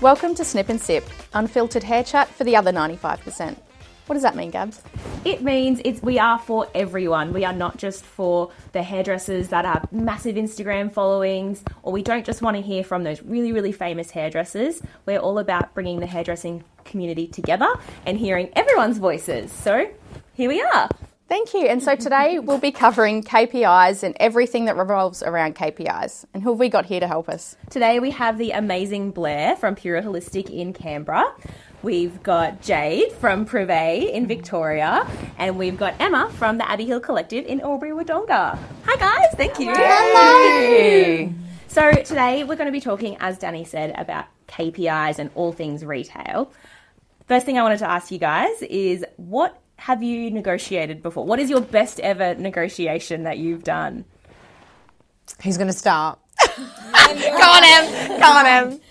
Welcome to Snip and Sip, unfiltered hair chat for the other 95%. What does that mean, Gabs? It means we are for everyone. We are not just for the hairdressers that have massive Instagram followings, or we don't just want to hear from those really, really famous hairdressers. We're all about bringing the hairdressing community together and hearing everyone's voices. So here we are. Thank you. And so today we'll be covering KPIs and everything that revolves around KPIs. And who have we got here to help us? Today we have the amazing Blair from Pure Holistic in Canberra. We've got Jade from Prive in Victoria, and we've got Emma from the Abbey Hill Collective in Albury-Wodonga. Hi guys, thank you. Hello. So today we're going to be talking, as Danny said, about KPIs and all things retail. First thing I wanted to ask you guys is, what have you negotiated before? What is your best ever negotiation that you've done? Who's going to start? Come on, Em.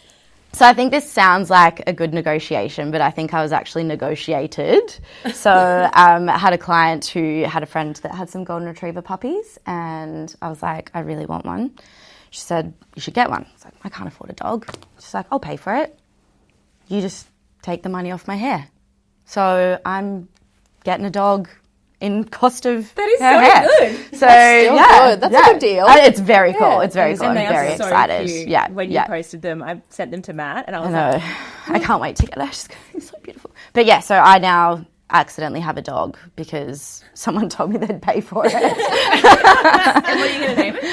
So I think this sounds like a good negotiation, but I think I was actually negotiated. So I had a client who had a friend that had some golden retriever puppies, and I was like, I really want one. She said, you should get one. I was like, I can't afford a dog. She's like, I'll pay for it. You just take the money off my hair. So I'm getting a dog in cost of that is her so hair. Good. So That's good. That's a good deal. It's very cool. It's very cool. And I'm they very are so excited. cute. Yeah. When you posted them, I sent them to Matt, and I was I know. like, I can't wait to get her. She's going to be so beautiful. But yeah, so I now accidentally have a dog because someone told me they'd pay for it. and what are you going to name it?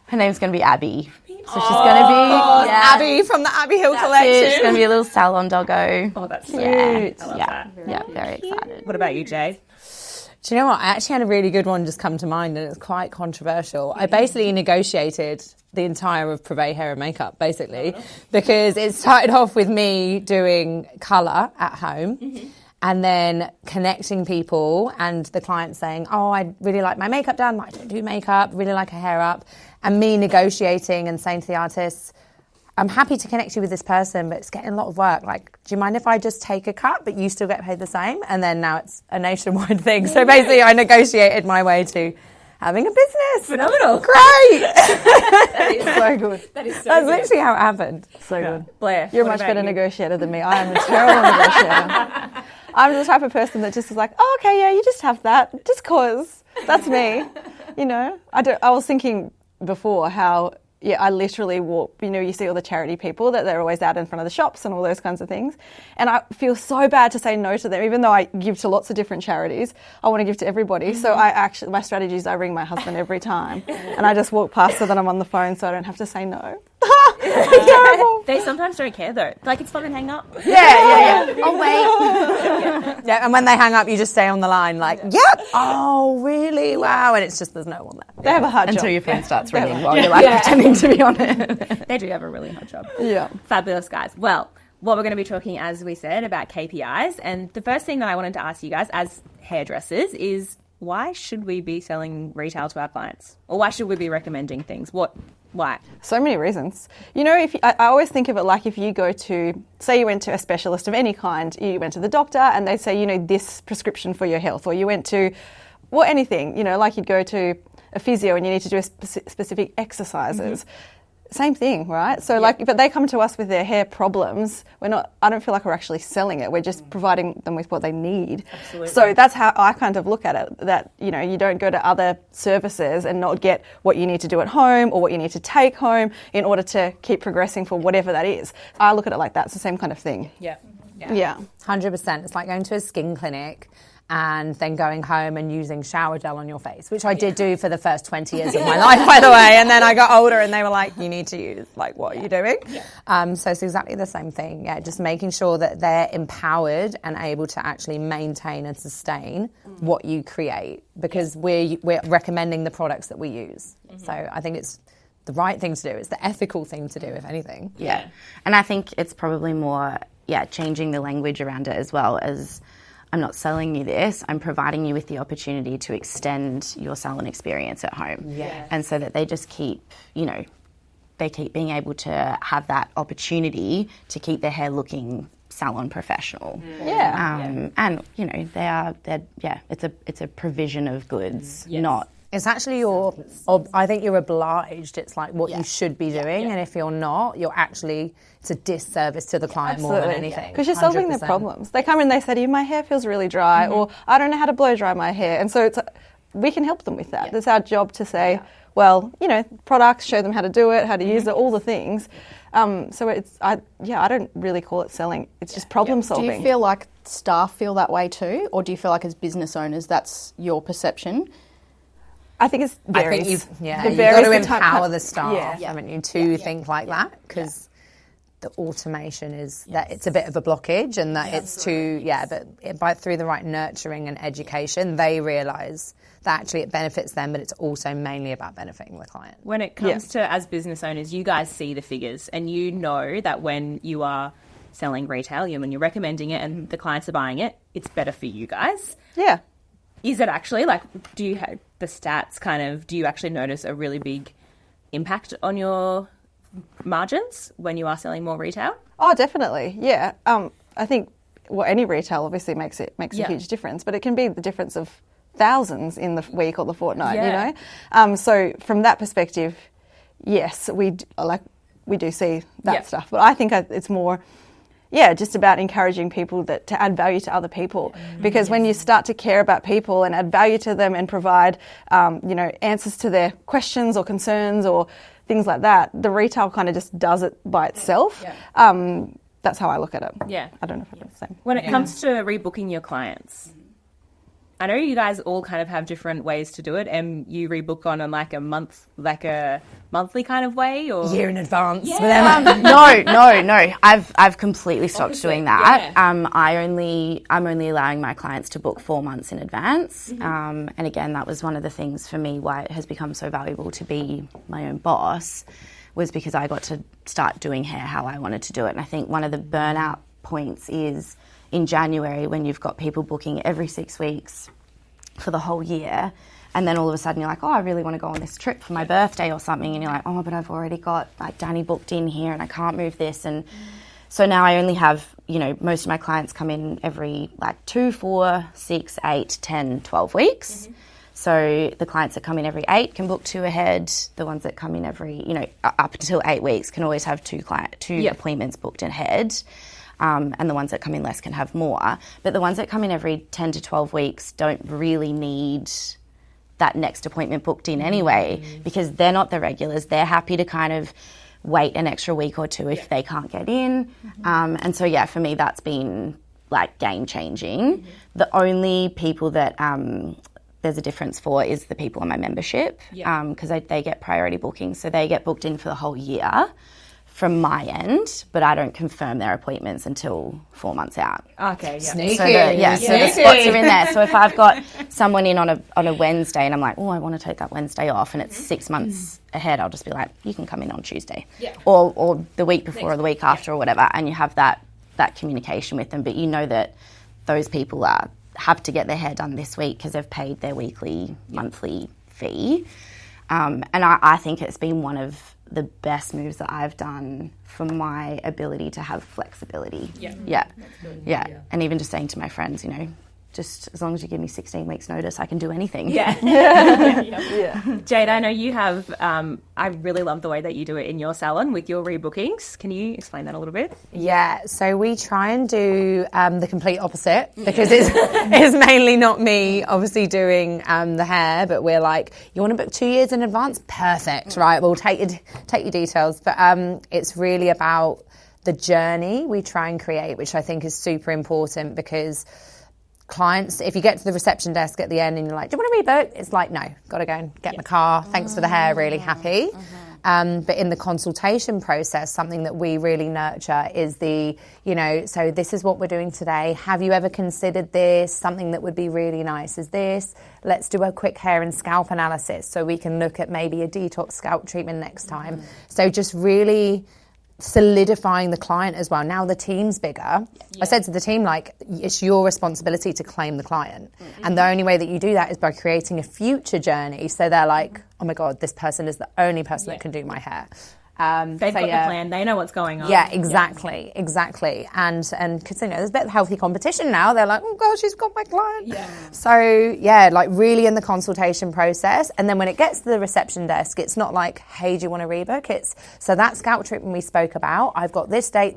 Her name's going to be Abby. So she's going to be Abby from the Abbey Hill Collective. She's going to be a little salon doggo. Oh, that's so Yeah. cute. I love that. Yeah, very excited. What about you, Jade? Do you know what? I actually had a really good one just come to mind, and it's quite controversial. I basically negotiated the entire of Prive Hair and Makeup, basically, because it started off with me doing colour at home and then connecting people and the client saying, oh, I really like my makeup done, but I don't do makeup, really like her hair up, and me negotiating and saying to the artist, I'm happy to connect you with this person, but it's getting a lot of work. Like, do you mind if I just take a cut, but you still get paid the same? And then now it's a nationwide thing. So basically I negotiated my way to having a business. Phenomenal. Great. That is so good. That's literally how it happened. So good. Blair, You're a what much about better you? negotiator than me. I am a terrible negotiator. I'm the type of person that just is like, oh, okay, yeah, you just have that. Just 'cause. That's me. You know, I was thinking before how... Yeah, I literally walk, you see all the charity people that they're always out in front of the shops and all those kinds of things. And I feel so bad to say no to them, even though I give to lots of different charities. I want to give to everybody. So my strategy is I ring my husband every time and I just walk past so that I'm on the phone so I don't have to say no. It's terrible. They sometimes don't care though. Like, it's fun and hang up. Yeah. Oh, wait. Yeah, and when they hang up, you just stay on the line like, yep, oh, really? Wow. And it's just, there's no one there. They have a hard job. Until your phone starts ringing while you're like pretending to be on it. They do have a really hard job. Yeah. Fabulous, guys. Well, what we're going to be talking, as we said, about KPIs. And the first thing that I wanted to ask you guys as hairdressers is, why should we be selling retail to our clients? Or why should we be recommending things? Why? So many reasons. I always think of it like if you go to, say you went to a specialist of any kind, you went to the doctor and they say, this prescription for your health, or you went to, anything, like you'd go to a physio and you need to do specific exercises. Same thing, right? So but they come to us with their hair problems. I don't feel like we're actually selling it. We're just providing them with what they need. Absolutely. So that's how I kind of look at it, that, you don't go to other services and not get what you need to do at home or what you need to take home in order to keep progressing for whatever that is. I look at it like that. It's the same kind of thing. Yeah. 100%. It's like going to a skin clinic and then going home and using shower gel on your face, which I did do for the first 20 years of my life, by the way. And then I got older and they were like, you need to use, what are you doing? Yeah. So it's exactly the same thing. Yeah, just making sure that they're empowered and able to actually maintain and sustain what you create, because we're recommending the products that we use. So I think it's the right thing to do. It's the ethical thing to do, if anything. Yeah. And I think it's probably more, changing the language around it as well, as I'm not selling you this, I'm providing you with the opportunity to extend your salon experience at home. Yeah. And so that they just keep, they keep being able to have that opportunity to keep their hair looking salon professional. Yeah. And, they're it's a provision of goods, Yes. not It's actually I think you're obliged. It's like what you should be doing. And if you're not, it's a disservice to the client more than anything. Because you're solving their problems. They come in and they say to you, my hair feels really dry, or I don't know how to blow dry my hair. And so we can help them with that. It's our job to say, well, products, show them how to do it, how to use it, all the things. So I don't really call it selling. It's just problem solving. Do you feel like staff feel that way too? Or do you feel like as business owners, that's your perception? I think it's varies. I think you've got to empower the staff, haven't you, to think like that? Because the automation is that it's a bit of a blockage, and that it's too, but through the right nurturing and education, they realise that actually it benefits them, but it's also mainly about benefiting the client. When it comes to, as business owners, you guys see the figures, and you know that when you are selling retail, when you're recommending it and the clients are buying it, it's better for you guys. Yeah. Is it actually, do you have the stats do you actually notice a really big impact on your margins when you are selling more retail? Oh, definitely. Yeah. I think any retail obviously makes a huge difference, but it can be the difference of thousands in the week or the fortnight, So from that perspective, yes, we do see that stuff. But I think it's more, just about encouraging people to add value to other people. Because when you start to care about people and add value to them and provide, answers to their questions or concerns or things like that, the retail kind of just does it by itself. That's how I look at it. Yeah. I don't know if it's the same. When it comes to rebooking your clients, I know you guys all kind of have different ways to do it, and you rebook on a monthly kind of way, or year in advance. No. I've completely stopped doing that. I'm only allowing my clients to book 4 months in advance. And again, that was one of the things for me why it has become so valuable to be my own boss, was because I got to start doing hair how I wanted to do it. And I think one of the burnout points is in January, when you've got people booking every 6 weeks for the whole year, and then all of a sudden you're like, oh, I really want to go on this trip for my birthday or something, and you're like, oh, but I've already got Danny booked in here and I can't move this. And so now I only have, most of my clients come in every 2, 4, 6, 8, 10, 12 weeks. So the clients that come in every 8 can book 2 ahead. The ones that come in every, up until 8 weeks can always have 2 appointments booked ahead. And the ones that come in less can have more. But the ones that come in every 10 to 12 weeks don't really need that next appointment booked in anyway, because they're not the regulars. They're happy to kind of wait an extra week or 2 if they can't get in. And so, for me, that's been game changing. The only people that there's a difference for is the people on my membership, because they get priority booking. So they get booked in for the whole year from my end, but I don't confirm their appointments until 4 months out. Okay, yeah. Sneaky. So the spots are in there. So if I've got someone in on a Wednesday and I'm like, oh, I want to take that Wednesday off, and it's 6 months ahead, I'll just be like, you can come in on Tuesday, or the week before or the week after or whatever, and you have that communication with them. But you know that those people have to get their hair done this week because they've paid their weekly, monthly fee. And I think it's been one of the best moves that I've done for my ability to have flexibility. Yeah. And even just saying to my friends, just as long as you give me 16 weeks notice, I can do anything. Jade, I know you have, I really love the way that you do it in your salon with your rebookings. Can you explain that a little bit? Yeah, so we try and do the complete opposite, because it's mainly not me obviously doing the hair, but we're like, you want to book 2 years in advance? Perfect, right, we'll take your details. But it's really about the journey we try and create, which I think is super important, because clients, if you get to the reception desk at the end and you're like, do you want to rebook? It's like, no, got to go and get in the car. Thanks for the hair, really happy. But in the consultation process, something that we really nurture is so this is what we're doing today. Have you ever considered this? Something that would be really nice is this. Let's do a quick hair and scalp analysis so we can look at maybe a detox scalp treatment next time. So just really solidifying the client as well. Now the team's bigger. I said to the team, it's your responsibility to claim the client. And the only way that you do that is by creating a future journey. So they're like, oh my God, this person is the only person that can do my hair. They've got the plan. They know what's going on. Yeah, exactly. And because there's a bit of healthy competition now. They're like, oh God, she's got my client. Yeah. So like really in the consultation process, and then when it gets to the reception desk, it's not like, hey, do you want to rebook? It's so that scalp treatment we spoke about. I've got this date.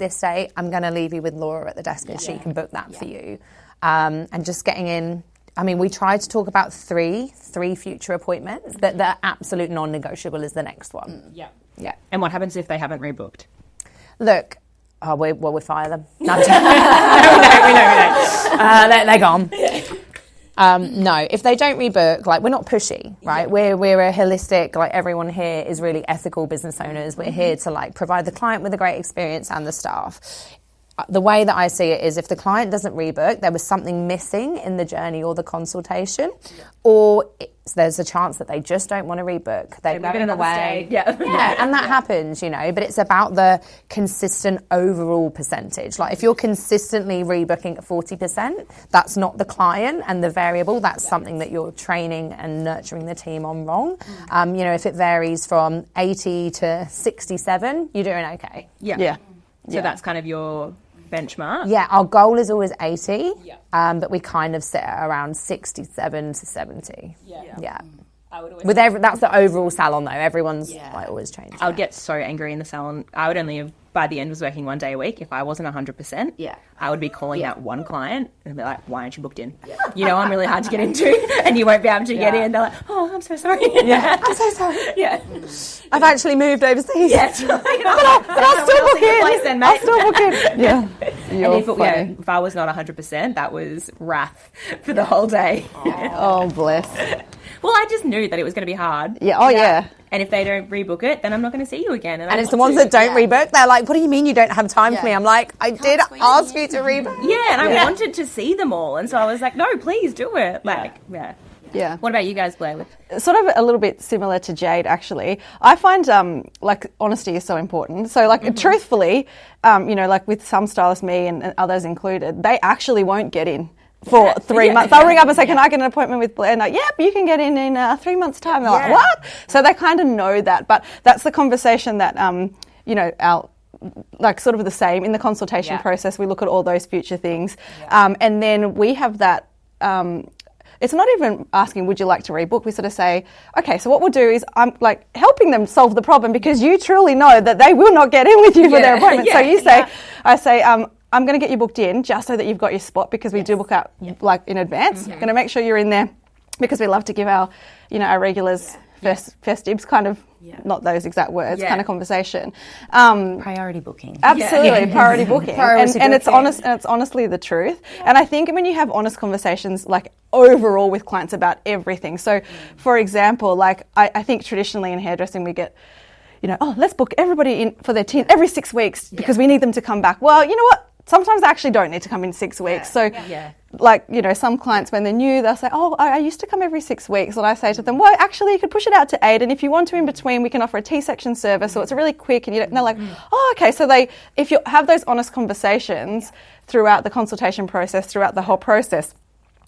I'm going to leave you with Laura at the desk, and she can book that for you. And just getting in. I mean, we tried to talk about three future appointments, but the absolute non-negotiable is the next one. Yeah. Yeah. And what happens if they haven't rebooked? Look, we fire them. No, we don't. They're gone. No, if they don't rebook, like we're not pushy, right? Yeah. We're a holistic, like everyone here is really ethical business owners. We're here to like provide the client with a great experience and the staff. The way that I see it is if the client doesn't rebook, there was something missing in the journey or the consultation, or there's a chance that they just don't want to rebook. They're going away. Yeah, and that happens, but it's about the consistent overall percentage. Like if you're consistently rebooking at 40%, that's not the client and the variable. That's something that you're training and nurturing the team on wrong. If it varies from 80 to 67, you're doing okay. Yeah. So that's kind of your benchmark? Yeah, our goal is always 80, but we kind of sit at around 67 to 70. Yeah. I would always that's the overall salon though. Everyone's like always changing. I would get so angry in the salon. I would only have, by the end, was working 1 day a week. If I wasn't 100%, I would be calling out one client and be like, why aren't you booked in? I'm really hard to get into and you won't be able to get in. They're like, oh, I'm so sorry. I'm so sorry. I've actually moved overseas. But I'll still book in. I'll still book in. Yeah. And if I was not 100%, that was wrath for the whole day. Oh, bless. Well, I just knew that it was going to be hard. Yeah. Oh, yeah. And if they don't rebook it, then I'm not going to see you again. And it's the ones that don't rebook. They're like, what do you mean you don't have time for me? I'm like, I did ask you to rebook. Yeah, and I wanted to see them all. And so I was like, no, please do it. Yeah. What about you guys, Blair? Sort of a little bit similar to Jade, actually. I find, honesty is so important. So, truthfully, like with some stylists, me and others included, they actually won't get in for 3 months. They'll ring up and say, can I get an appointment with Blair? And like, yep, you can get in 3 months' time. They're like, what? So they kind of know that. But that's the conversation that, our sort of the same in the consultation process. We look at all those future things. And then we have that... it's not even asking, would you like to rebook? We sort of say, okay, so what we'll do is I'm like helping them solve the problem because you truly know that they will not get in with you for their appointment. So you say, I say, I'm going to get you booked in just so that you've got your spot because we do book out in advance. Going to make sure you're in there because we love to give our, our regulars first dibs kind of, not those exact words, kind of conversation. Priority booking. Absolutely, priority booking. And it's honest, and it's honestly the truth. And I think when you have honest conversations, like overall with clients about everything. So, for example, I think traditionally in hairdressing we get, let's book everybody in for their team every 6 weeks because we need them to come back. Well, you know what? Sometimes they actually don't need to come in 6 weeks. So, some clients, when they're new, they'll say, oh, I used to come every 6 weeks. And I say to them, well, actually, you could push it out to 8. And if you want to in between, we can offer a T-section service. So it's really quick. And they're like, oh, okay. So if you have those honest conversations throughout the consultation process, throughout the whole process,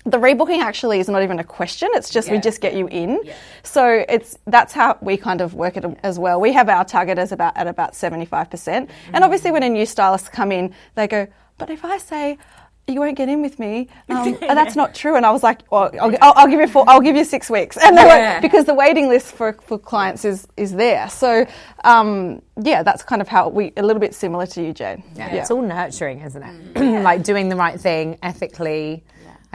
the rebooking actually is not even a question. It's just we just get you in. Yeah. So that's how we kind of work it as well. We have our target at about 75%. And obviously when a new stylist come in, they go, but if I say you won't get in with me, that's not true. And I was like, well, I'll give you I'll give you 6 weeks. And they went, because the waiting list for clients is there. So that's kind of how a little bit similar to you, Jade. Yeah. It's all nurturing, isn't it? Like doing the right thing ethically.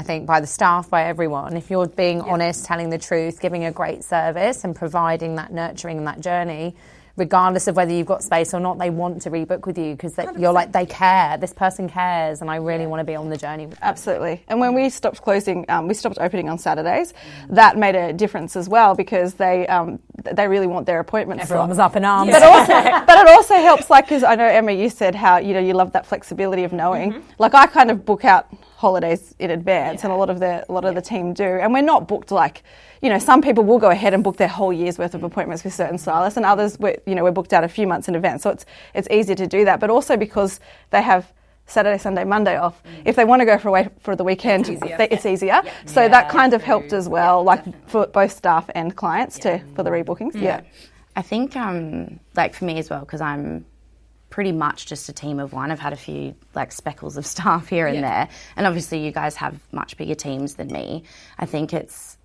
I think by the staff, by everyone. If you're being honest, telling the truth, giving a great service and providing that nurturing and that journey, regardless of whether you've got space or not, they want to rebook with you because you're like, they care, this person cares, and I really want to be on the journey with them. Absolutely. And when we stopped we stopped opening on Saturdays, that made a difference as well because they really want their appointments. Everyone was up in arms. But it also helps, because I know, Emma, you said how, you love that flexibility of knowing. Mm-hmm. Like I kind of book out holidays in advance and a lot of the team do, and we're not booked some people will go ahead and book their whole year's worth of appointments with certain stylists, and others we're booked out a few months in advance, so it's easier to do that. But also because they have Saturday, Sunday, Monday off. If they want to go for the weekend, it's easier. So that kind of helped as well, for both staff and clients for the rebookings. I think, like for me as well, because I'm pretty much just a team of one. I've had a few like speckles of staff here and there, and obviously you guys have much bigger teams than me. I think it's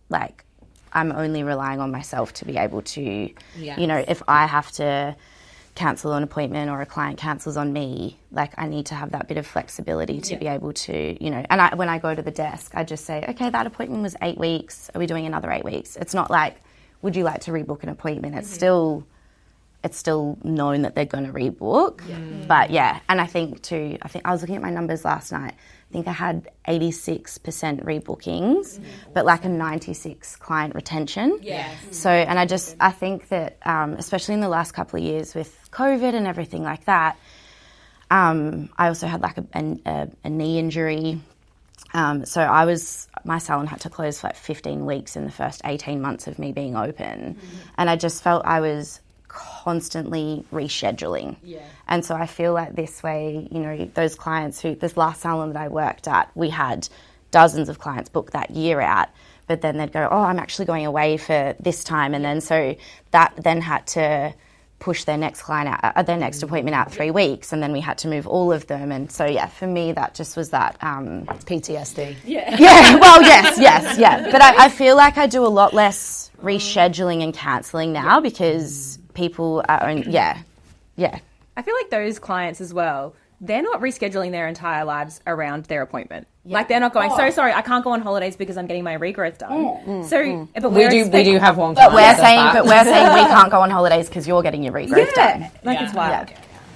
like I'm only relying on myself to be able to, you know, if I have to cancel an appointment or a client cancels on me, like I need to have that bit of flexibility to be able to, you know, and when I go to the desk, I just say, okay, that appointment was 8 weeks. Are we doing another 8 weeks? It's not like, would you like to rebook an appointment? It's still known that they're going to rebook. But and I think I was looking at my numbers last night. I think I had 86% rebookings, but like a 96 client retention. So, and I think that, especially in the last couple of years with COVID and everything like that, I also had like a knee injury. So my salon had to close for like 15 weeks in the first 18 months of me being open. And I just felt I was constantly rescheduling. And so I feel like this way, you know, those clients this last salon that I worked at, we had dozens of clients book that year out, but then they'd go, oh, I'm actually going away for this time. And then so that then had to push their next client out, their next appointment out 3 weeks, and then we had to move all of them. And so, for me, that just was that... PTSD. Well, yes. But I feel like I do a lot less rescheduling and cancelling now because people are... I feel like those clients as well, they're not rescheduling their entire lives around their appointment. Like they're not going, so sorry, I can't go on holidays because I'm getting my regrowth done. But we do have one. But we're saying we can't go on holidays because you're getting your regrowth done. It's wild.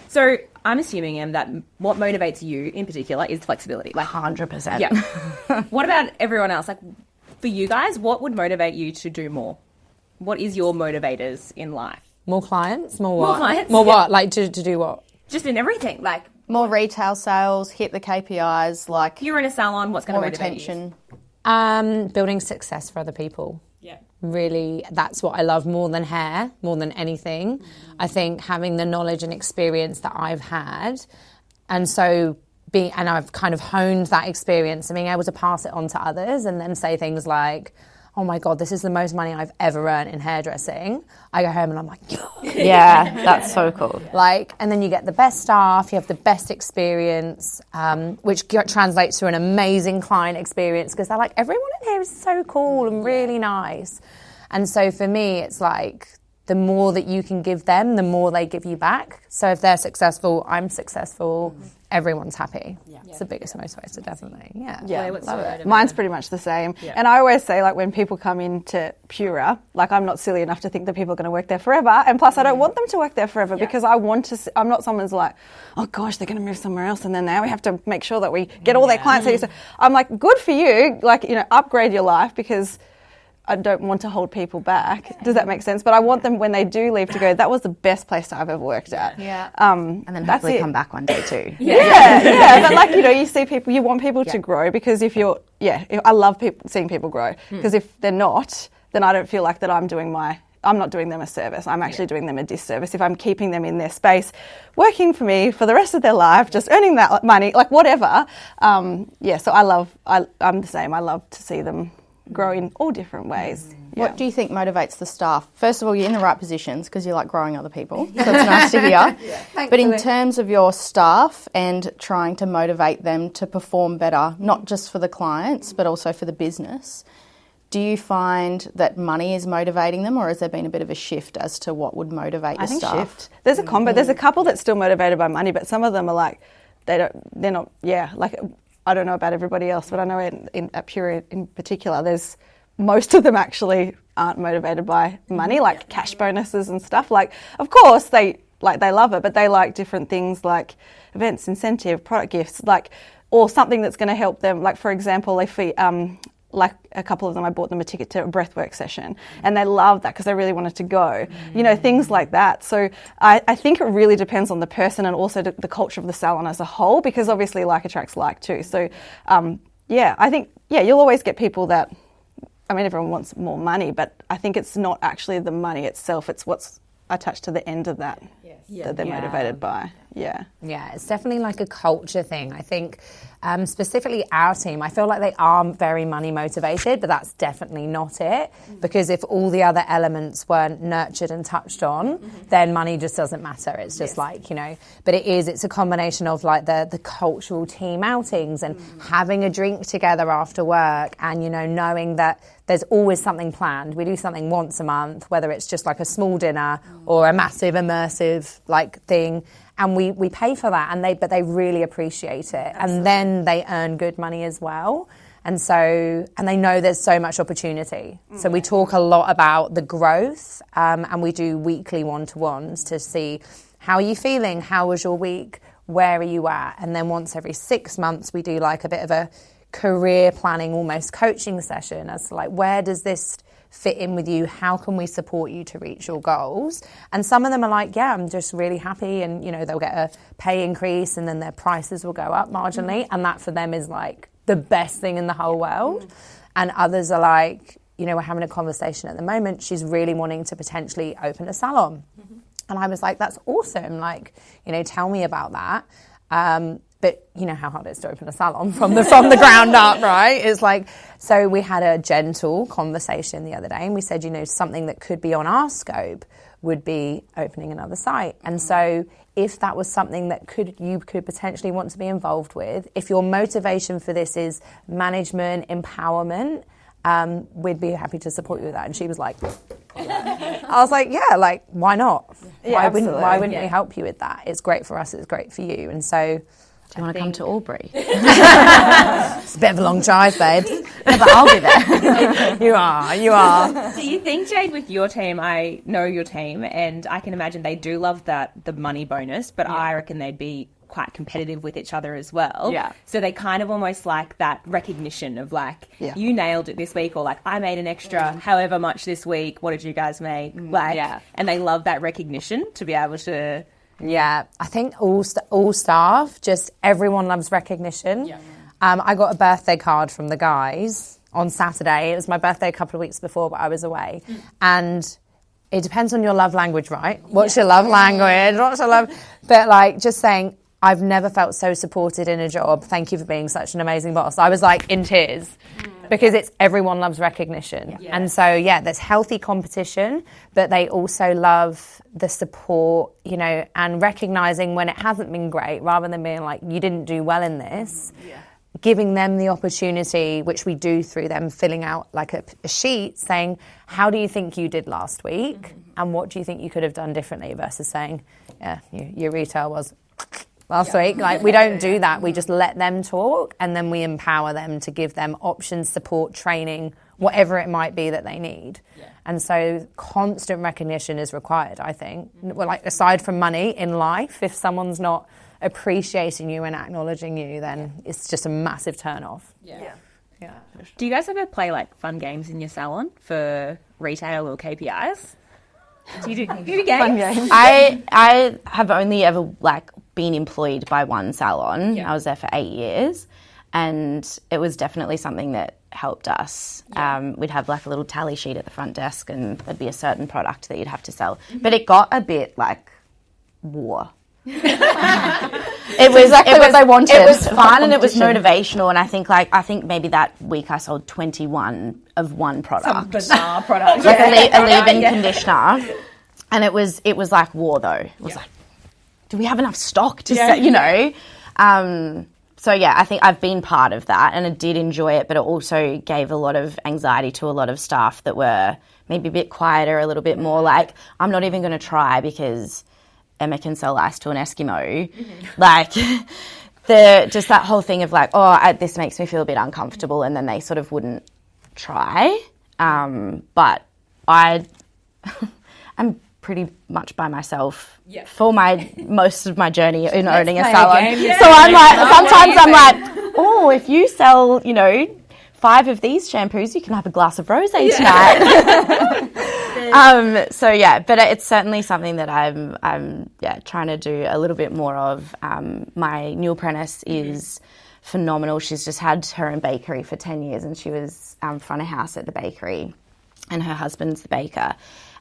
So I'm assuming, Em, that what motivates you in particular is flexibility. Like 100%. Yeah. What about everyone else? Like for you guys, what would motivate you to do more? What is your motivators in life? More clients? More what? More clients? More what? Like to do what? Just in everything. Like More retail sales, hit the KPIs, like you're in a salon, what's going to more motivate retention. Building success for other people. Yeah. Really, that's what I love more than hair, more than anything. I think having the knowledge and experience that I've had, and I've kind of honed that experience and being able to pass it on to others and then say things like, oh my God, this is the most money I've ever earned in hairdressing. I go home and I'm like, yeah, that's so cool. And then you get the best staff, you have the best experience, which translates to an amazing client experience because they're like, everyone in here is so cool and really nice. And so for me, it's like the more that you can give them, the more they give you back. So if they're successful, I'm successful, everyone's happy. It's the biggest motivator, definitely. Mine's pretty much the same. And I always say, like, when people come into Pura, like, I'm not silly enough to think that people are going to work there forever. And plus, I don't want them to work there forever because I want to. I'm not someone who's like, oh gosh, they're going to move somewhere else, and then now we have to make sure that we get all their clients. So I'm like, good for you. Like, you know, upgrade your life because I don't want to hold people back. Does that make sense? But I want them, when they do leave, to go, that was the best place I've ever worked at. And then hopefully come back one day too. But like, you know, you see people, you want people to grow because if you're, I love seeing people grow because if they're not, then I don't feel like that I'm not doing them a service. I'm actually doing them a disservice if I'm keeping them in their space, working for me for the rest of their life, just earning that money, like whatever. So I'm the same. I love to see them grow in all different ways. What do you think motivates the staff? First of all, you're in the right positions because you like growing other people. So it's nice to hear. But in terms of your staff and trying to motivate them to perform better, not just for the clients, but also for the business, do you find that money is motivating them, or has there been a bit of a shift as to what would motivate your staff? Shift. There's a combo. There's a couple that's still motivated by money, but some of them are like, they're not, like, I don't know about everybody else, but I know at Pura in particular, most of them actually aren't motivated by money, like cash bonuses and stuff. Like, of course, they love it, but they like different things like events, incentive, product gifts, like, or something that's going to help them. Like, for example, if like a couple of them, I bought them a ticket to a breathwork session and they loved that because they really wanted to go, you know, things like that. So I think it really depends on the person and also the culture of the salon as a whole, because obviously like attracts like too. So I think, you'll always get people that, I mean, everyone wants more money, but I think it's not actually the money itself, it's what's attached to the end of that that they're motivated by. Yeah. Yeah, it's definitely like a culture thing. I think specifically our team, I feel like they are very money motivated, but that's definitely not it. Because if all the other elements weren't nurtured and touched on, then money just doesn't matter. It's just like, you know, but it's a combination of like the cultural team outings and having a drink together after work and, you know, knowing that there's always something planned. We do something once a month, whether it's just like a small dinner or a massive immersive like thing. And we pay for that, but they really appreciate it. Absolutely. And then they earn good money as well. And they know there's so much opportunity. So we talk a lot about the growth, and we do weekly one-to-ones to see how are you feeling, how was your week, where are you at? And then once every 6 months, we do like a bit of a career planning, almost coaching session as to like, where does this fit in with you? How can we support you to reach your goals? And some of them are like, yeah, I'm just really happy, and you know, they'll get a pay increase and then their prices will go up marginally, and that for them is like the best thing in the whole world. And others are like, you know, we're having a conversation at the moment, she's really wanting to potentially open a salon. And I was like, that's awesome, like, you know, tell me about that. But you know how hard it is to open a salon from the ground up, right? It's like, so we had a gentle conversation the other day, and we said, you know, something that could be on our scope would be opening another site. And so if that was something that you could potentially want to be involved with, if your motivation for this is management, empowerment, we'd be happy to support you with that. And she was like, I was like, yeah, like, why not? Yeah, why wouldn't we help you with that? It's great for us, it's great for you. And so, do you want to come to Albury? It's a bit of a long drive, babe. But I'll be there. You are. Do you think, Jade, with your team, I know your team, and I can imagine they do love the money bonus, but I reckon they'd be quite competitive with each other as well. Yeah. So they kind of almost like that recognition of like, you nailed it this week, or like, I made an extra however much this week. What did you guys make? And they love that recognition to be able to... Yeah, I think all staff, just everyone loves recognition. Yeah. I got a birthday card from the guys on Saturday. It was my birthday a couple of weeks before, but I was away. And it depends on your love language, right? What's your love language? What's your love? But like just saying, I've never felt so supported in a job. Thank you for being such an amazing boss. I was like in tears. Because it's everyone loves recognition. Yeah. And so, yeah, there's healthy competition, but they also love the support, you know, and recognising when it hasn't been great, rather than being like, you didn't do well in this, giving them the opportunity, which we do through them filling out like a sheet saying, how do you think you did last week? And what do you think you could have done differently, versus saying, yeah, your retail was... last week. Like, we don't do that. We just let them talk, and then we empower them to give them options, support, training, whatever it might be that they need. Yeah. And so constant recognition is required, I think. Well, like, aside from money in life, if someone's not appreciating you and acknowledging you, then it's just a massive turn off. Yeah. Do you guys ever play like fun games in your salon for retail or KPIs? Do you do games? Fun games. I have only ever like been employed by one salon. I was there for 8 years, and it was definitely something that helped us. We'd have like a little tally sheet at the front desk, and there'd be a certain product that you'd have to sell. But it got a bit like war. It was exactly what they wanted. It was fun and it was motivational, and I think maybe that week I sold 21 of one product. Some bizarre product. Like a leave-in conditioner. And it was like war though. It was like, do we have enough stock to sell, you know? So yeah, I think I've been part of that, and I did enjoy it, but it also gave a lot of anxiety to a lot of staff that were maybe a bit quieter, a little bit more like, I'm not even going to try because Emma can sell ice to an Eskimo. Like, just that whole thing of like, this makes me feel a bit uncomfortable, and then they sort of wouldn't try. But I'm pretty much by myself for most of my journey in owning a salon. So I'm like, sometimes I'm like, if you sell, 5 of these shampoos, you can have a glass of rosé tonight. So yeah, but it's certainly something that I'm trying to do a little bit more of. My new apprentice is phenomenal. She's just had her own bakery for 10 years, and she was front of house at the bakery, and her husband's the baker.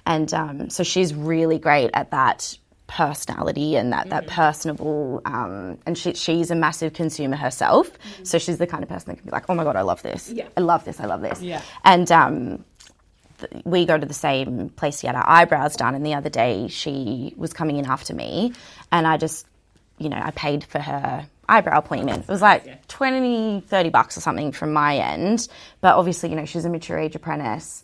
And so she's really great at that personality and that personable, and she's a massive consumer herself, so she's the kind of person that can be like, oh my God, I love this, I love this, and we go to the same place to get our eyebrows done, and the other day she was coming in after me, and I just, I paid for her eyebrow appointment. It was like $20-$30 or something from my end, but obviously, she's a mature age apprentice.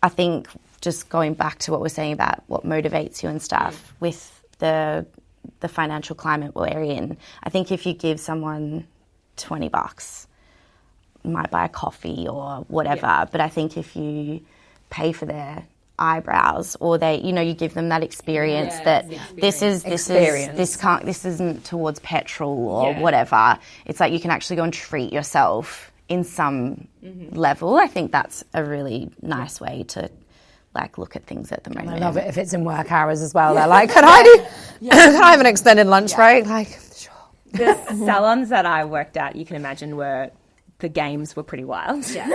I think just going back to what we're saying about what motivates you and stuff with the financial climate we're in, I think if you give someone $20, you might buy a coffee or whatever, but I think if you pay for their eyebrows, or they, you give them that experience this isn't towards petrol or whatever. It's like you can actually go and treat yourself in some level. I think that's a really nice way to look at things at the moment. I love it if it's in work hours as well. They're like, can I have an extended lunch break? Sure. The salons that I worked at, you can imagine, the games were pretty wild. Yeah.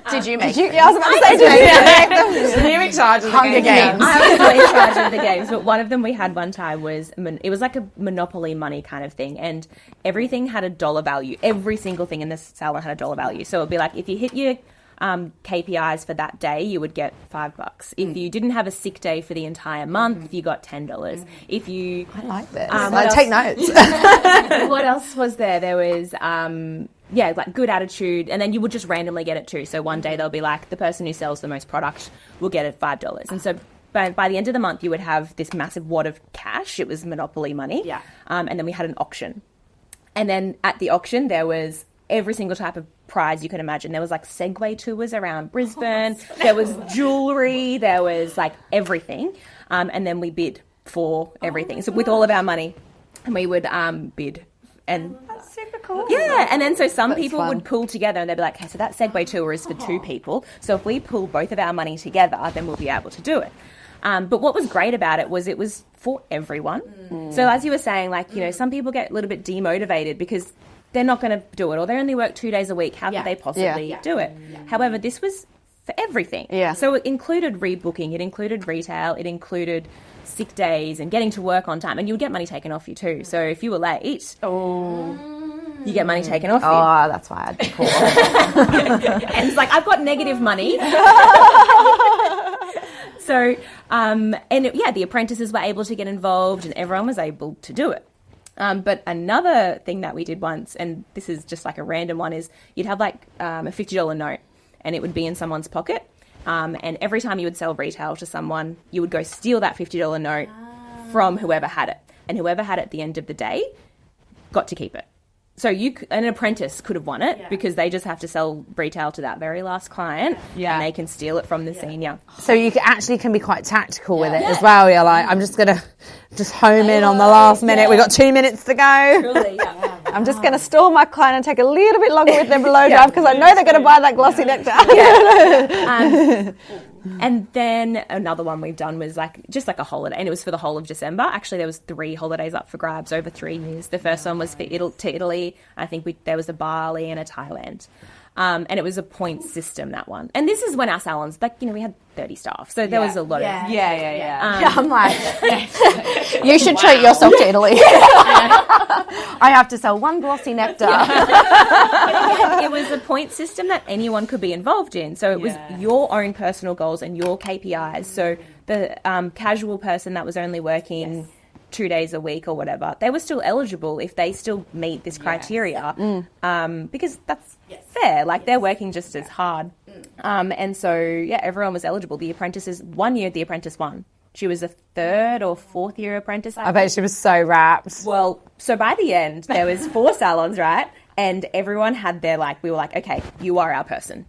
Did you make them? I was about to say, did you make them? Were you in charge of the Hunger Games? I was not in charge of the games, but one of them we had one time was, it was like a Monopoly money kind of thing, and everything had a dollar value. Every single thing in the salon had a dollar value. So it would be like, if you hit your KPIs for that day, you would get $5. If you didn't have a sick day for the entire month, you got $10. If you... I like this. I take notes. What else was there? There was... good attitude, and then you would just randomly get it too. So one day they'll be like, the person who sells the most product will get it $5. And so by the end of the month, you would have this massive wad of cash. It was Monopoly money. Yeah. And then we had an auction. And then at the auction, there was every single type of prize you can imagine. There was Segway tours around Brisbane. There was jewellery. There was everything. And then we bid for everything. So with all of our money, and we would bid. And that's super cool. Yeah, and then so some people would pull together and they'd be like, okay, so that Segway tour is for 2 people. So if we pull both of our money together, then we'll be able to do it. But what was great about it was for everyone. So as you were saying, some people get a little bit demotivated because they're not going to do it, or they only work 2 days a week. How could they possibly do it? However, this was for everything. Yeah. So it included rebooking, it included retail, it included sick days and getting to work on time, and you would get money taken off you too. So if you were late, you get money taken off you. Oh, that's why I'd be poor. And it's I've got negative money. So, the apprentices were able to get involved and everyone was able to do it. But another thing that we did once, and this is just a random one, is you'd have a $50 note and it would be in someone's pocket. And every time you would sell retail to someone, you would go steal that $50 note from whoever had it. And whoever had it at the end of the day got to keep it. So an apprentice could have won it because they just have to sell retail to that very last client and they can steal it from the senior. So you can be quite tactical with it as well. You're like, I'm just going to home in on the last minute. We've got 2 minutes to go. Truly, I'm just going to stall my client and take a little bit longer with their blow dry because I know they're going to buy that glossy nectar. And then another one we've done was just a holiday, and it was for the whole of December. Actually, there was 3 holidays up for grabs over 3 years. The first one was to Italy. I think there was a Bali and a Thailand. And it was a point system, that one. And this is when our salons, we had 30 staff. So there was a lot of... I'm like, you should treat yourself to Italy. I have to sell 1 glossy nectar. It was a point system that anyone could be involved in. So it was your own personal goals and your KPIs. So the casual person that was only working 2 days a week or whatever, they were still eligible if they still meet this criteria, because that's fair. They're working just as hard. And so, everyone was eligible. The apprentices, 1 year the apprentice won. She was a 3rd or 4th year apprentice. I bet she was so wrapped. Well, so by the end, there was 4 salons, right? And everyone had their, we were okay, you are our person.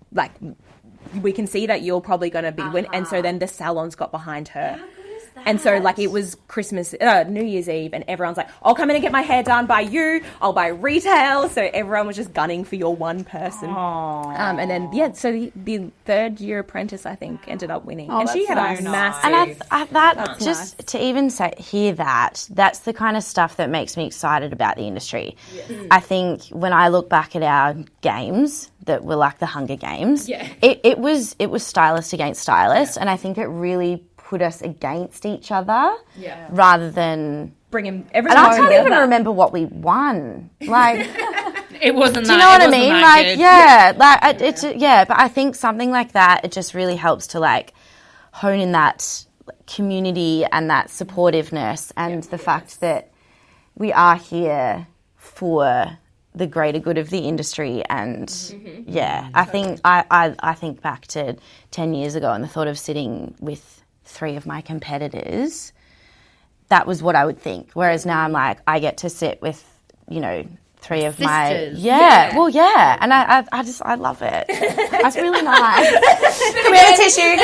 We can see that you're probably going to be win. And so then the salons got behind her. And so, it was New Year's Eve, and everyone's like, I'll come in and get my hair done by you. I'll buy retail. So everyone was just gunning for your one person. And then, so the 3rd year apprentice, I think, ended up winning. And she had a massive... And that's just nice. To even hear that's the kind of stuff that makes me excited about the industry. Yes. I think when I look back at our games that were the Hunger Games, it was stylist against stylist, and I think it really put us against each other rather than bringing and everyone I can't together. even remember what we won. Like, It wasn't do you know what I mean? Like, but I think something like that, it just really helps to like hone in that community and that supportiveness and the fact that we are here for the greater good of the industry. And I think I think back to 10 years ago and the thought of sitting with 3 of my competitors, that was what I would think. Whereas now I'm like, I get to sit with, 3 of my and I love it. That's really nice. Give me a tissue.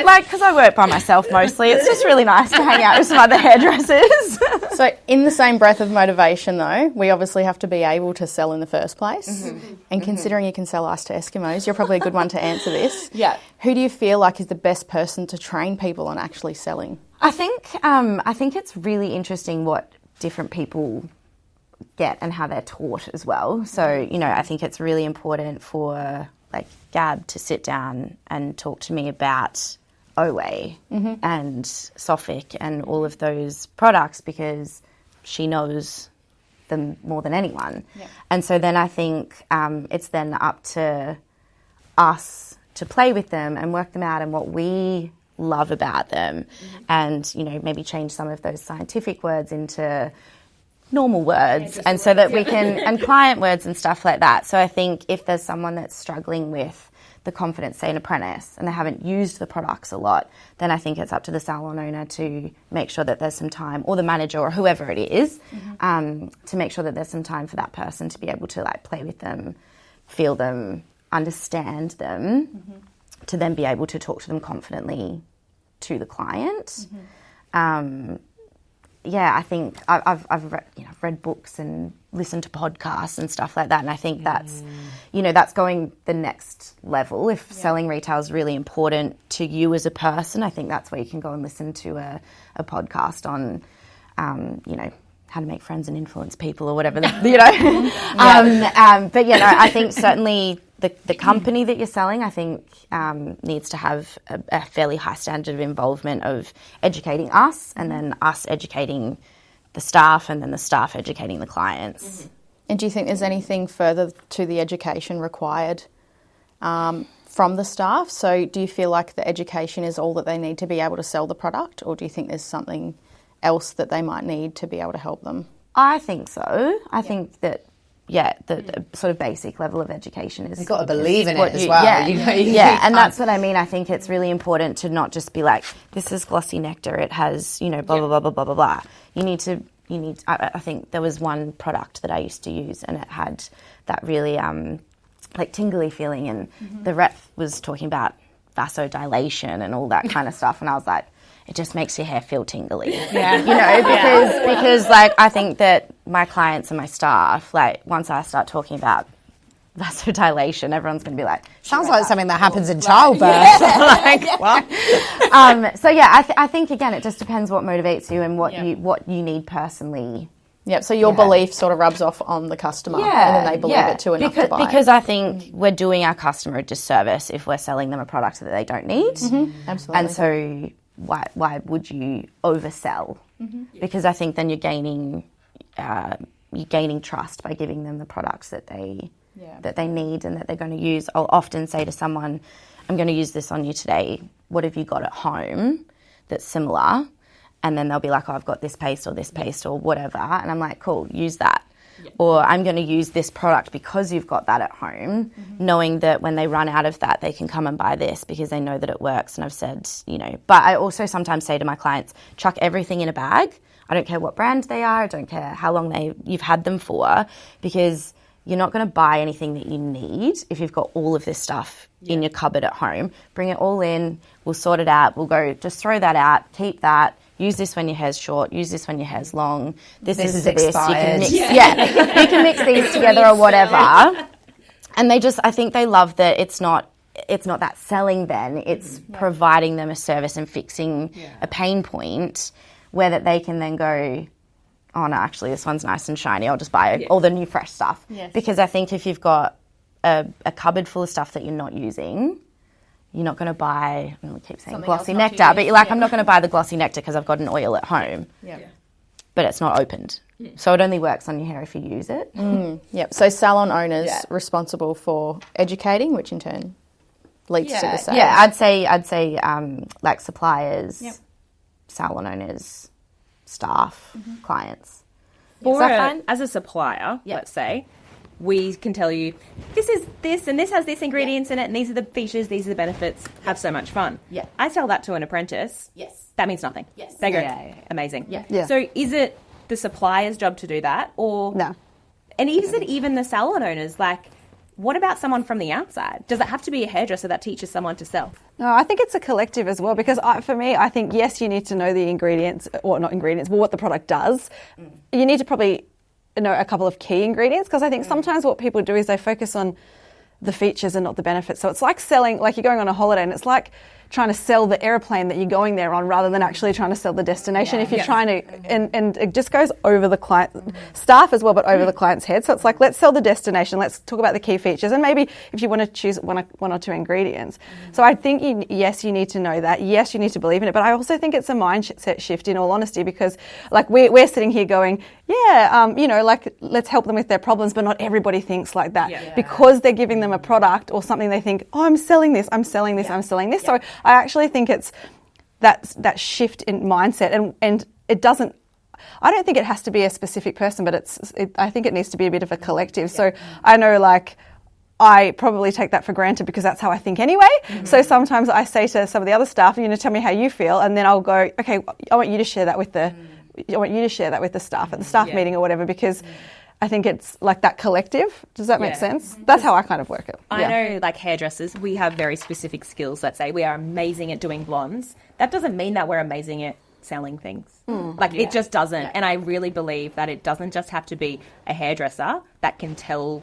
Like, because I work by myself mostly, it's just really nice to hang out with some other hairdressers. So in the same breath of motivation, though, we obviously have to be able to sell in the first place. And considering you can sell ice to Eskimos, you're probably a good one to answer this. Yeah. Who do you feel like is the best person to train people on actually selling? I think it's really interesting what different people get and how they're taught as well. So, I think it's really important for like Gab to sit down and talk to me about OWAY and Sophic and all of those products because she knows them more than anyone. Yeah. And so then I think it's then up to us to play with them and work them out and what we love about them and, maybe change some of those scientific words into normal words and so that we can and client words and stuff like that. So I think if there's someone that's struggling with the confidence, say an apprentice, and they haven't used the products a lot, then I think it's up to the salon owner to make sure that there's some time, or the manager or whoever it is, to make sure that there's some time for that person to be able to like play with them, feel them, understand them, to then be able to talk to them confidently to the client. I think I've read books and listened to podcasts and stuff like that, and I think that's that's going the next level. If selling retail is really important to you as a person, I think that's where you can go and listen to a podcast on how to make friends and influence people or whatever. But I think certainly the company that you're selling, I think, needs to have a fairly high standard of involvement of educating us and then us educating the staff and then the staff educating the clients. And do you think there's anything further to the education required from the staff? So do you feel like the education is all that they need to be able to sell the product, or do you think there's something else that they might need to be able to help them? I think so. I think that the sort of basic level of education is... You've got to believe in it as well. And that's what I mean. I think it's really important to not just be like, this is glossy nectar, it has, blah, blah, blah, blah, blah, blah, blah. I think there was one product that I used to use and it had that really like tingly feeling, and the rep was talking about vasodilation and all that kind of stuff, and I was like, it just makes your hair feel tingly. Because like I think that my clients and my staff, like once I start talking about vasodilation, everyone's going to be like, sounds like something that happens in childbirth. I think again, it just depends what motivates you and what you need personally. Yeah, so your belief sort of rubs off on the customer and then they believe it too enough to buy because I think we're doing our customer a disservice if we're selling them a product that they don't need. Absolutely. And so why would you oversell? Because I think then you're gaining trust by giving them the products that they need and that they're going to use. I'll often say to someone, I'm going to use this on you today. What have you got at home that's similar? And then they'll be like, oh, I've got this paste or whatever. And I'm like, cool, use that. Yeah. Or I'm going to use this product because you've got that at home, knowing that when they run out of that, they can come and buy this because they know that it works. And I've said, but I also sometimes say to my clients, chuck everything in a bag. I don't care what brand they are. I don't care how long you've had them for, because you're not going to buy anything that you need if you've got all of this stuff in your cupboard at home. Bring it all in. We'll sort it out. We'll go, just throw that out. Keep that. Use this when your hair's short. Use this when your hair's long. This is expired. You can mix these together or whatever. And I think they love that it's not that selling then. It's providing them a service and fixing a pain point where that they can then go, oh no, actually this one's nice and shiny. I'll just buy all the new fresh stuff. Yes. Because I think if you've got a cupboard full of stuff that you're not using, you're not going to buy, and we keep saying Something glossy else not to nectar, use, but you're like, I'm not going to buy the glossy nectar because I've got an oil at home. But it's not opened. So it only works on your hair if you use it. Yep. So salon owners responsible for educating, which in turn leads to the sales. Yeah, I'd say like suppliers, salon owners, staff, clients. As a supplier, let's say, we can tell you, this is this, and this has this ingredients in it, and these are the features, these are the benefits, have so much fun. Yeah. I sell that to an apprentice. Yes. That means nothing. Yes. They go, Yeah. amazing. Yeah. So is it the supplier's job to do that? Or No. And is it even the salon owners? Like, what about someone from the outside? Does it have to be a hairdresser that teaches someone to sell? No, I think it's a collective as well, because for me, I think, yes, you need to know the ingredients, or not ingredients, but what the product does. You need to probably know a couple of key ingredients, because I think sometimes what people do is they focus on the features and not the benefits. So it's like selling, like you're going on a holiday, and it's like trying to sell the airplane that you're going there on rather than actually trying to sell the destination. If you're trying to, and it just goes over the client, staff as well, but over the client's head. So it's like, let's sell the destination, let's talk about the key features, and maybe if you want to choose one or two ingredients. So I think, yes, you need to know that. Yes, you need to believe in it. But I also think it's a mindset shift, in all honesty, because like we're sitting here going, like, let's help them with their problems, but not everybody thinks like that because they're giving them a product or something. They think, oh, I'm selling this. I'm selling this. So I actually think it's that shift in mindset, and it doesn't. I don't think it has to be a specific person, but I think it needs to be a bit of a collective. So I know, like, I probably take that for granted because that's how I think anyway. So sometimes I say to some of the other staff, tell me how you feel, and then I'll go, okay, I want you to share that with the staff at the staff meeting or whatever, because I think it's like that collective. Does that make sense? That's how I kind of work it. I know, like hairdressers, we have very specific skills. Let's say we are amazing at doing blondes. That doesn't mean that we're amazing at selling things. It just doesn't. And I really believe that it doesn't just have to be a hairdresser that can tell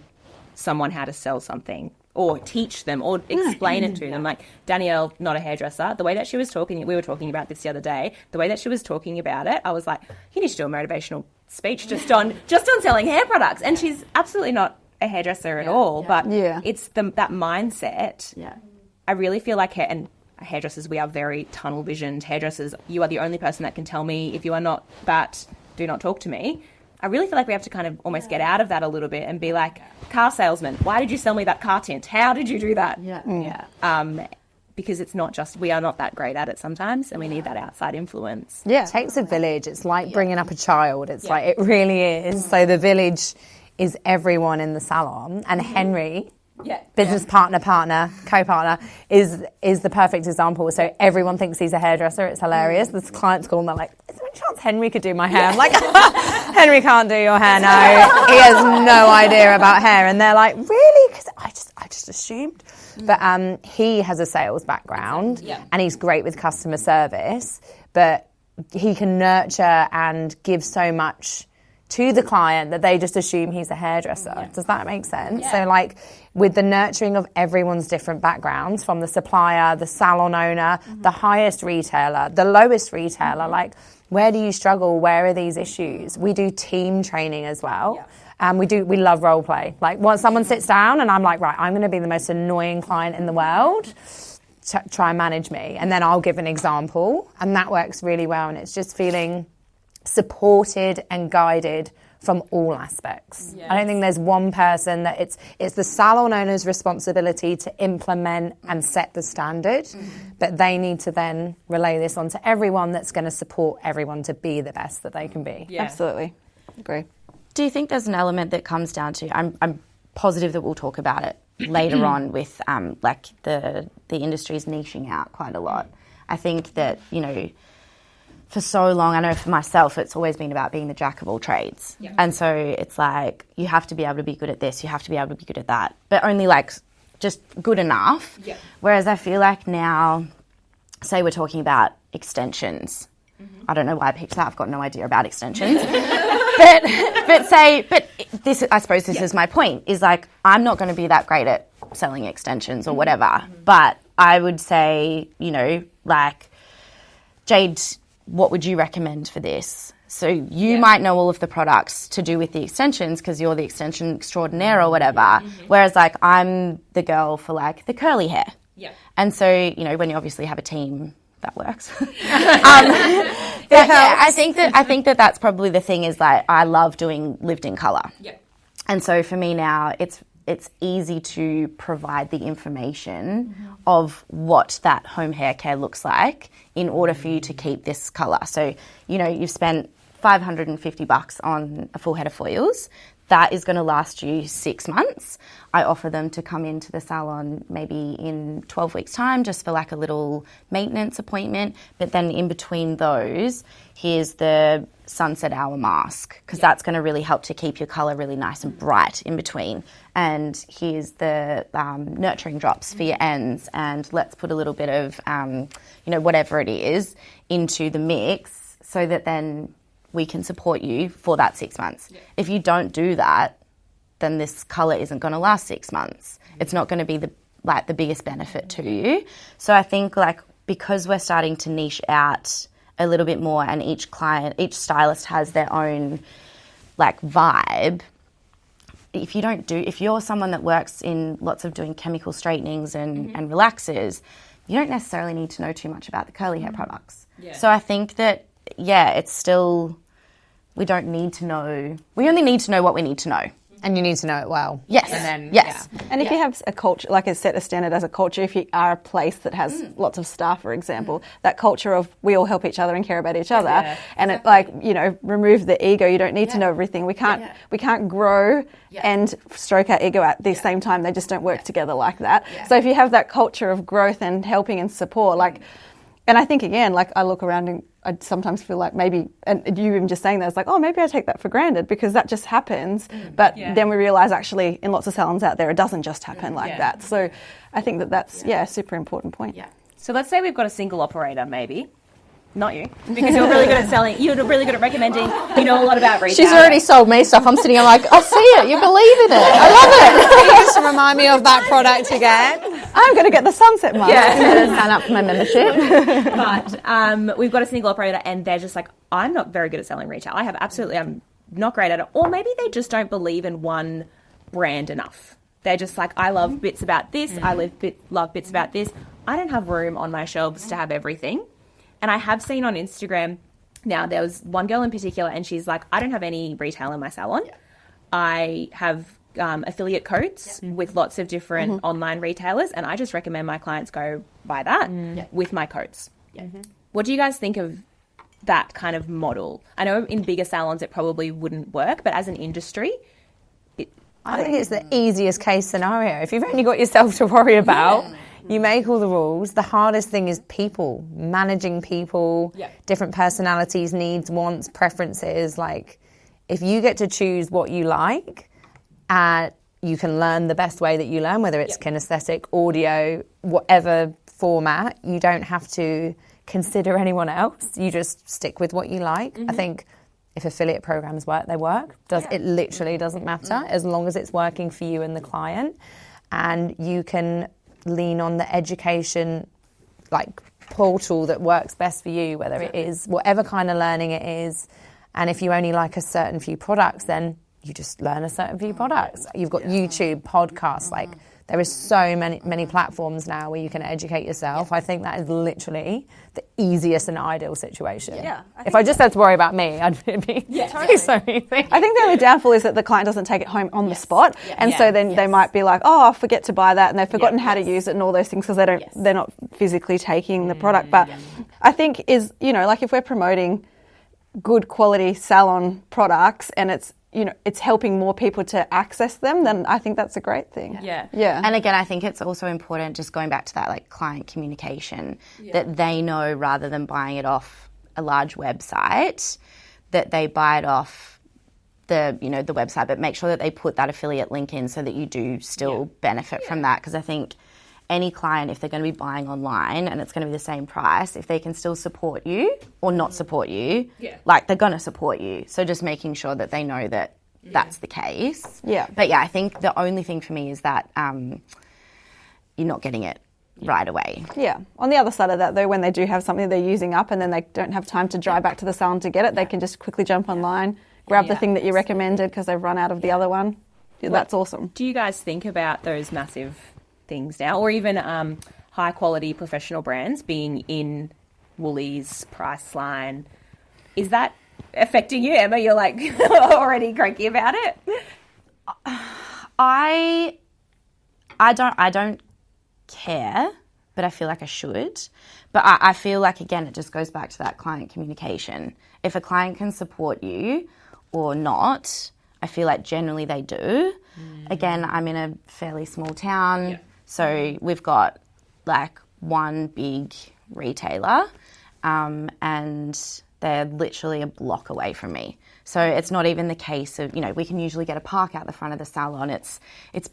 someone how to sell something or teach them or explain it to them. Like Danielle, not a hairdresser, the way that she was talking, we were talking about this the other day, the way that she was talking about it, I was like, you need to do a motivational speech just on selling hair products. And she's absolutely not a hairdresser at all, but it's that mindset. I really feel like hairdressers, we are very tunnel visioned. Hairdressers, you are the only person that can tell me. If you are not that, do not talk to me. I really feel like we have to kind of almost get out of that a little bit and be like, car salesman, why did you sell me that car tint? How did you do that? Because it's not just, we are not that great at it sometimes, and we need that outside influence. Yeah, it takes a village. It's like bringing up a child. It's like, it really is. So the village is everyone in the salon, and Henry, business partner, co-partner, is the perfect example. So everyone thinks he's a hairdresser. It's hilarious. The clients call and they're like, is there any chance Henry could do my hair? I'm like, Henry can't do your hair, no. He has no idea about hair. And they're like, really? Because I just assumed. But he has a sales background and he's great with customer service, but he can nurture and give so much to the client that they just assume he's a hairdresser. Does that make sense? So like with the nurturing of everyone's different backgrounds, from the supplier, the salon owner, the highest retailer, the lowest retailer, like where do you struggle? Where are these issues? We do team training as well. And we love role play. Like once someone sits down and I'm like, right, I'm going to be the most annoying client in the world, try and manage me. And then I'll give an example, and that works really well. And it's just feeling supported and guided from all aspects. I don't think there's one person that it's the salon owner's responsibility to implement and set the standard, but they need to then relay this on to everyone that's going to support everyone to be the best that they can be. Absolutely. Agree. Do you think there's an element that comes down to, I'm positive that we'll talk about it later on with like the industry's niching out quite a lot. I think that, for so long, I know for myself, it's always been about being the jack of all trades. And so it's like, you have to be able to be good at this, you have to be able to be good at that, but only like just good enough. Whereas I feel like now, say we're talking about extensions. I don't know why I picked that. I've got no idea about extensions. but this, I suppose this is my point, is like, I'm not going to be that great at selling extensions or whatever. But I would say, like, Jade, what would you recommend for this? So you might know all of the products to do with the extensions because you're the extension extraordinaire or whatever. Whereas like I'm the girl for like the curly hair. Yeah. And so, you know, when you obviously have a team, that works. I think that that's probably the thing is like I love doing lived in colour. Yeah. And so for me now, it's easy to provide the information of what that home hair care looks like in order for you to keep this colour. So, you know, you've spent $550 on a full head of foils. That is going to last you 6 months. I offer them to come into the salon maybe in 12 weeks' time just for like a little maintenance appointment. But then in between those, here's the sunset hour mask because that's going to really help to keep your colour really nice and bright in between. And here's the nurturing drops for your ends. And let's put a little bit of, you know, whatever it is into the mix so that then we can support you for that 6 months. Yeah. If you don't do that, then this colour isn't going to last 6 months. It's not going to be the biggest benefit to you. So I think like because we're starting to niche out a little bit more and each stylist has their own like vibe, if you're someone that works in lots of doing chemical straightenings and relaxers, you don't necessarily need to know too much about the curly hair products. Yeah. So I think that it's still, we only need to know what we need to know. And you need to know it well. Yes. And then, yes. Yeah. And if you have a culture, like set a standard as a culture, if you are a place that has lots of staff, for example, that culture of we all help each other and care about each other, and it like, you know, remove the ego. You don't need to know everything. We can't grow and stroke our ego at the same time. They just don't work together like that. Yeah. So if you have that culture of growth and helping and support, like, and I think again, like I look around and I sometimes feel like maybe, and you even just saying that, it's like, oh, maybe I take that for granted because that just happens. But then we realise actually in lots of salons out there, it doesn't just happen like that. So I think that's a super important point. Yeah. So let's say we've got a single operator maybe. Not you, because you're really good at selling, you're really good at recommending, you know a lot about retail. She's already sold me stuff. I'm sitting, I'm like, I see it, you believe in it. I love it. Can you just remind me of that product again? I'm going to get the sunset mask. Yeah, sign up for my membership. But we've got a single operator and they're just like, I'm not very good at selling retail. I'm not great at it. Or maybe they just don't believe in one brand enough. They're just like, I love bits about this. I love bits about this. I don't have room on my shelves to have everything. And I have seen on Instagram now, there was one girl in particular and she's like, I don't have any retail in my salon. Yeah. I have affiliate codes with lots of different online retailers and I just recommend my clients go buy that with my codes. Yeah. What do you guys think of that kind of model? I know in bigger salons it probably wouldn't work, but as an industry... I think it's the easiest case scenario. If you've only got yourself to worry about... You make all the rules. The hardest thing is people, managing people, different personalities, needs, wants, preferences. Like, if you get to choose what you like, you can learn the best way that you learn, whether it's kinesthetic, audio, whatever format. You don't have to consider anyone else. You just stick with what you like. I think if affiliate programs work, they work. It literally doesn't matter as long as it's working for you and the client. And you can lean on the education like portal that works best for you, whether it is whatever kind of learning it is. And if you only like a certain few products, then you just learn a certain few products. You've got YouTube, podcasts, like there is so many platforms now where you can educate yourself. I think that is literally the easiest and ideal situation. If I just had to worry about me, I'd be so easy. I think the only downfall is that the client doesn't take it home on the spot, and so then they might be like, "Oh, I forget to buy that," and they've forgotten how to use it and all those things because they're not physically taking the product. But I think like if we're promoting good quality salon products and it's helping more people to access them, then I think that's a great thing. Yeah. And again, I think it's also important, just going back to that, like client communication, that they know rather than buying it off a large website, that they buy it off the website, but make sure that they put that affiliate link in so that you do still benefit from that. Because I think any client, if they're going to be buying online and it's going to be the same price, if they can still support you or not support you, like they're going to support you. So just making sure that they know that that's the case. Yeah. But I think the only thing for me is that you're not getting it right away. Yeah. On the other side of that, though, when they do have something they're using up and then they don't have time to drive back to the salon to get it, they can just quickly jump online, grab the thing that you recommended because they've run out of the other one. Yeah, that's awesome. Do you guys think about those massive things now, or even high quality professional brands being in Woolies, Priceline. Is that affecting you, Emma? You're like already cranky about it. I don't care, but I feel like I should. But I feel like, again, it just goes back to that client communication. If a client can support you or not, I feel like generally they do. Again, I'm in a fairly small town, so we've got like one big retailer, and they're literally a block away from me. So it's not even the case of, we can usually get a park out the front of the salon. It's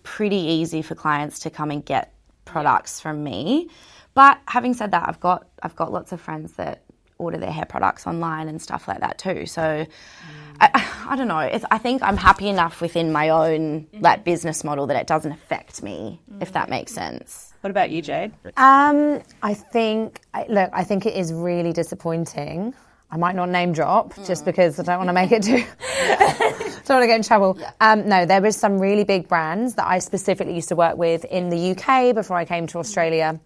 pretty easy for clients to come and get products from me. But having said that, I've got lots of friends that order their hair products online and stuff like that too. So I don't know. I think I'm happy enough within my own business model that it doesn't affect me, if that makes sense. What about you, Jade? I think it is really disappointing. I might not name drop just because I don't want to make it too... don't want to get in trouble. No, there was some really big brands that I specifically used to work with in the UK before I came to Australia,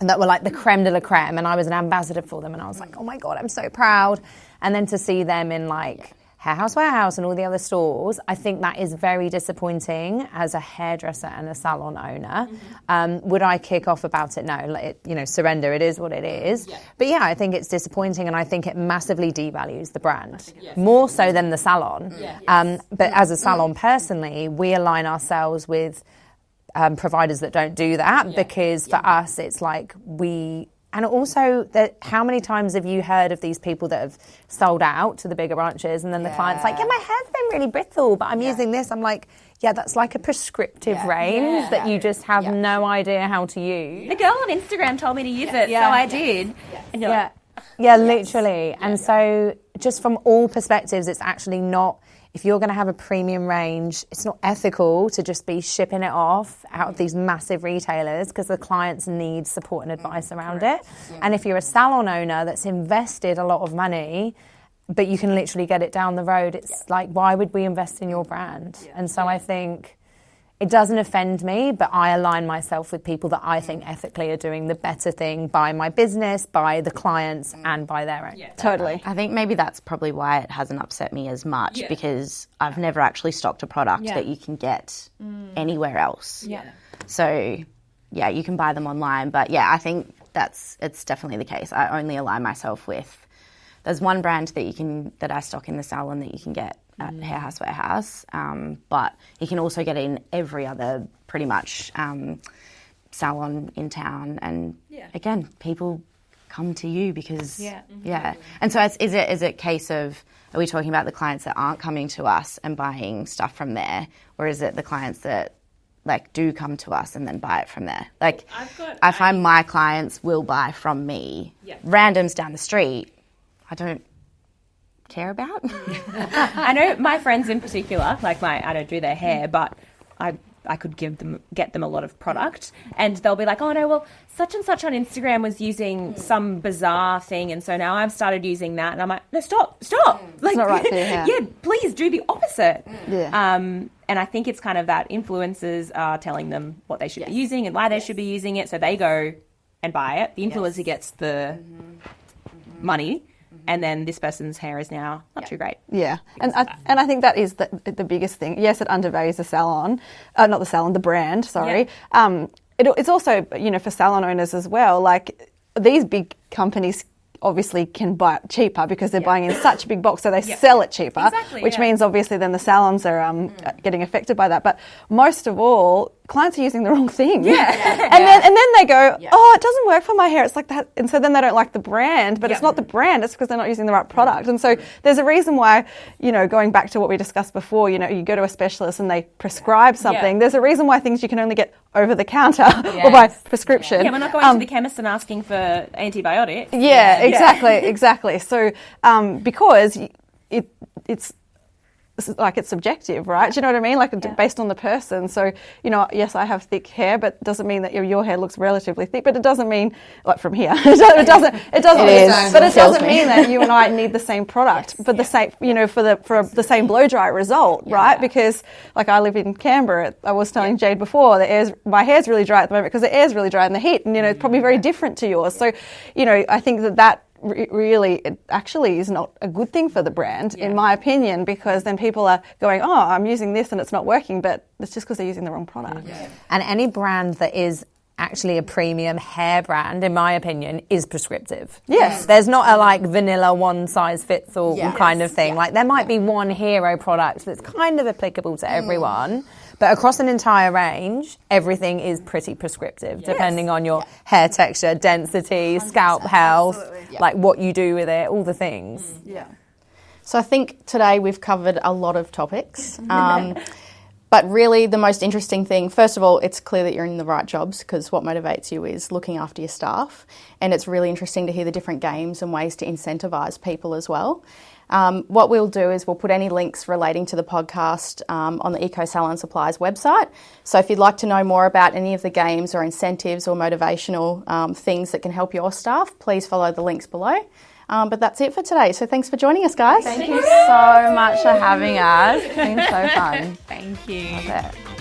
and that were like the creme de la creme, and I was an ambassador for them, and I was like, oh my God, I'm so proud. And then to see them in like Hair House Warehouse and all the other stores, I think that is very disappointing as a hairdresser and a salon owner. Would I kick off about it? No, surrender, it is what it is. Yeah. But yeah, I think it's disappointing, and I think it massively devalues the brand, more so than the salon. But as a salon personally, we align ourselves with providers that don't do that, because for us, it's like and also, how many times have you heard of these people that have sold out to the bigger branches, and then the client's like, my hair's been really brittle, but I'm using this. I'm like, that's like a prescriptive range that you just have no idea how to use. The girl on Instagram told me to use it, so I did. And you're like, literally. And so just from all perspectives, it's actually not... If you're going to have a premium range, it's not ethical to just be shipping it off out of these massive retailers, because the clients need support and advice around it. And if you're a salon owner that's invested a lot of money, but you can literally get it down the road, it's like, why would we invest in your brand? And so I think it doesn't offend me, but I align myself with people that I think ethically are doing the better thing by my business, by the clients, and by their own. Totally. I think maybe that's probably why it hasn't upset me as much, because I've never actually stocked a product that you can get anywhere else. So, you can buy them online. But I think it's definitely the case. I only align myself with... There's one brand that I stock in the salon that you can get at Hair House Warehouse, but you can also get it in every other pretty much salon in town. And again, people come to you because And so is it a case of, are we talking about the clients that aren't coming to us and buying stuff from there, or is it the clients that do come to us and then buy it from there? I find my clients will buy from me. Randoms down the street, I don't care about. I know my friends in particular, I don't do their hair, but I could get them a lot of product, and they'll be like, oh no, well, such and such on Instagram was using some bizarre thing, and so now I've started using that, and I'm like, no, stop. It's not right for your hair. Please do the opposite. And I think it's kind of that influencers are telling them what they should be using and why they should be using it, so they go and buy it. The influencer gets the money. And then this person's hair is now not too great. Yeah, and I think that is the biggest thing. Yes, it undervalues the salon, the brand, sorry. It's also, for salon owners as well, like these big companies obviously can buy it cheaper because they're buying in such a big box, so they sell it cheaper, which means obviously then the salons are getting affected by that. But most of all, clients are using the wrong thing. And then they go, oh, it doesn't work for my hair. It's like that. And so then they don't like the brand, but it's not the brand. It's because they're not using the right product. And so there's a reason why, going back to what we discussed before, you go to a specialist and they prescribe something. There's a reason why things you can only get over the counter or by prescription. We're not going to the chemist and asking for antibiotics. Exactly. So because it's it's subjective, right? Do you know what I mean? Like based on the person. So, you know, yes, I have thick hair, but doesn't mean that your hair looks relatively thick. But it doesn't mean like from here. it doesn't. But it doesn't mean that you and I need the same product, but the same, you know, for the same blow dry result, right? Because like I live in Canberra. I was telling Jade before, my hair's really dry at the moment because the air's really dry in the heat, and you know, it's probably very different to yours. So, you know, I think that really it actually is not a good thing for the brand, in my opinion, because then people are going, oh, I'm using this and it's not working, but it's just because they're using the wrong product. Yeah. And any brand that is actually a premium hair brand, in my opinion, is prescriptive. Yes. There's not a like vanilla one size fits all kind of thing. Like there might be one hero product that's kind of applicable to everyone. But across an entire range, everything is pretty prescriptive, depending on your hair texture, density, scalp health, like what you do with it, all the things. Yeah. So I think today we've covered a lot of topics. But really the most interesting thing, first of all, it's clear that you're in the right jobs because what motivates you is looking after your staff. And it's really interesting to hear the different games and ways to incentivise people as well. What we'll do is we'll put any links relating to the podcast on the Eco Salon Supplies website. So if you'd like to know more about any of the games or incentives or motivational things that can help your staff, please follow the links below. But that's it for today. So thanks for joining us, guys. Thank you so much for having us. It's been so fun. Thank you. Love it.